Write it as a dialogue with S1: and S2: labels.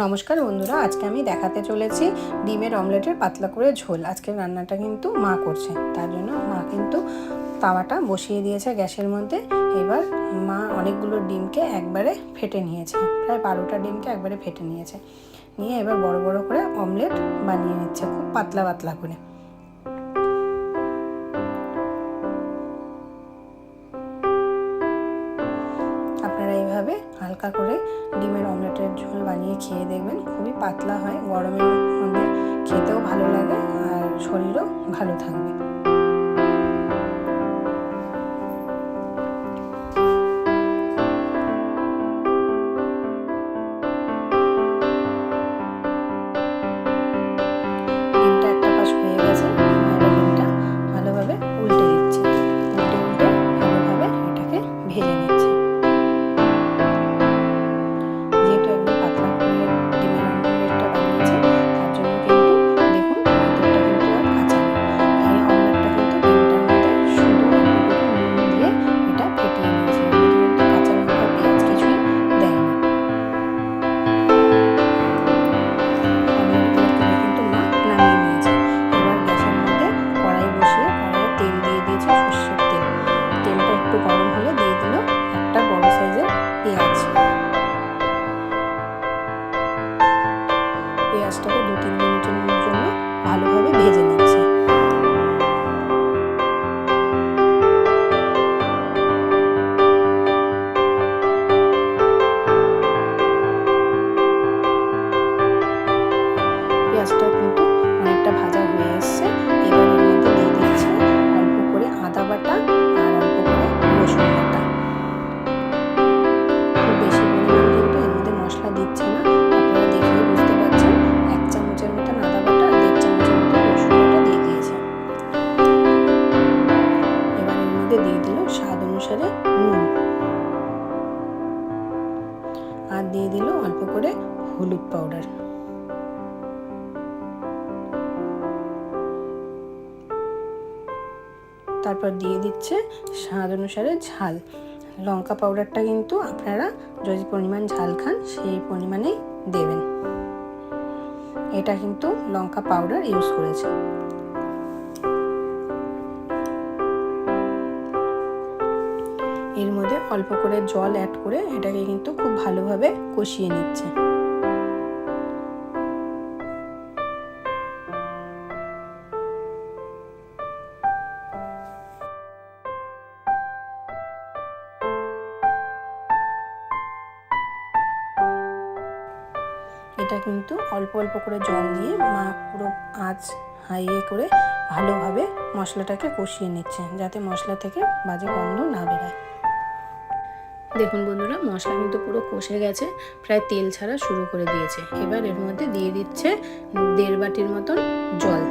S1: নমস্কার বন্ধুরা, আজকে আমি দেখাতে চলেছি ডিমের অমলেটের পাতলা করে ঝোল। আজকের রান্নাটা কিন্তু মা করছে, তার জন্য মা কিন্তু তাওয়াটা বসিয়ে দিয়েছে গ্যাসের মধ্যে। এবার মা অনেকগুলো ডিমকে একবারে ফেটে নিয়েছে, প্রায় 12টা ডিমকে একবারে ফেটে নিয়েছে। নিয়ে এবার বড় বড় করে অমলেট বানিয়ে নিচ্ছে, খুব পাতলা পাতলা করে। আপনারা এইভাবে হালকা করে ডিমের অমলেটের ঝোল বানিয়ে খেয়ে দেখবেন, খুবই পাতলা হয়, গরমের মধ্যে খেতেও ভালো লাগে আর শরীরও ভালো থাকবে। ডিমটা একটা পাশ হয়ে গেছে, এবার ডিমটা ভালোভাবে উল্টে দিচ্ছি, উল্টে উল্টে ভালোভাবে এটাকে ভেজে নিচ্ছি। যেহেতু একদম পাতলা করে ডিমের অমলেটটা বানিয়েছে, তার জন্য কিন্তু দেখুন ভেতরটা কিন্তু আর কাঁচা নেই। এই অমলেটটা কিন্তু ডিমটার মধ্যে শুধু নুন দিয়ে এটা ফেটিয়ে নিয়েছে, কিন্তু কাঁচা লঙ্কা পেঁয়াজ কিছুই দেয়নি। অমলেটগুলো তুলে কিন্তু মা নামিয়ে নিয়েছে। এবার গ্যাসের মধ্যে কড়াই বসিয়ে কড়াইয়ে তেল দিয়ে দিয়েছে, সর্ষের তেল। তেলটা একটু গরম হলে দিয়ে দিল একটা বড় সাইজের পেঁয়াজ। পেঁয়াজটাকে 2-3 মিনিটের জন্য ভালোভাবে ভেজে নিচ্ছে। পেঁয়াজটা কিন্তু অনেকটা ভাজা হয়ে এসছে। এবার এর মধ্যে দিয়ে দিচ্ছে অল্প করে আদা বাটা আর অল্প করে রসুন বাটা। খুব বেশি পরিমাণ কিন্তু এর মধ্যে মশলা দিচ্ছে না, আপনারা দেখেই বুঝতে পারছেন। 1 চামচের মতন আদা বাটা আর 1.5 চামচের মতন রসুন বাটা দিয়ে দিয়েছে। এবার এর মধ্যে দিয়ে দিল স্বাদ অনুসারে নুন, আর দিয়ে দিল অল্প করে হলুদ পাউডার। তারপর দিয়ে দিচ্ছে স্বাদ অনুসারে ঝাল। লঙ্কা পাউডারটা কিন্তু আপনারা যদি পরিমাণ ঝাল খান সেই পরিমাণেই দেবেন। এটা কিন্তু লঙ্কা পাউডার ইউজ করেছে। এর মধ্যে অল্প করে জল অ্যাড করে এটাকে কিন্তু খুব ভালোভাবে কষিয়ে নিচ্ছে। এটা কিন্তু অল্প অল্প করে জল দিয়ে মা পুরো আঁচ হাইয়ে করে ভালোভাবে মশলাটাকে কষিয়ে নিচ্ছে, যাতে মশলা থেকে বাজে গন্ধ না বেরোয়। দেখুন বন্ধুরা, মশলা কিন্তু পুরো কষে গেছে, প্রায় তেল ছাড়া শুরু করে দিয়েছে। এবার এর মধ্যে দিয়ে দিচ্ছে 1.5 বাটির মতন জল।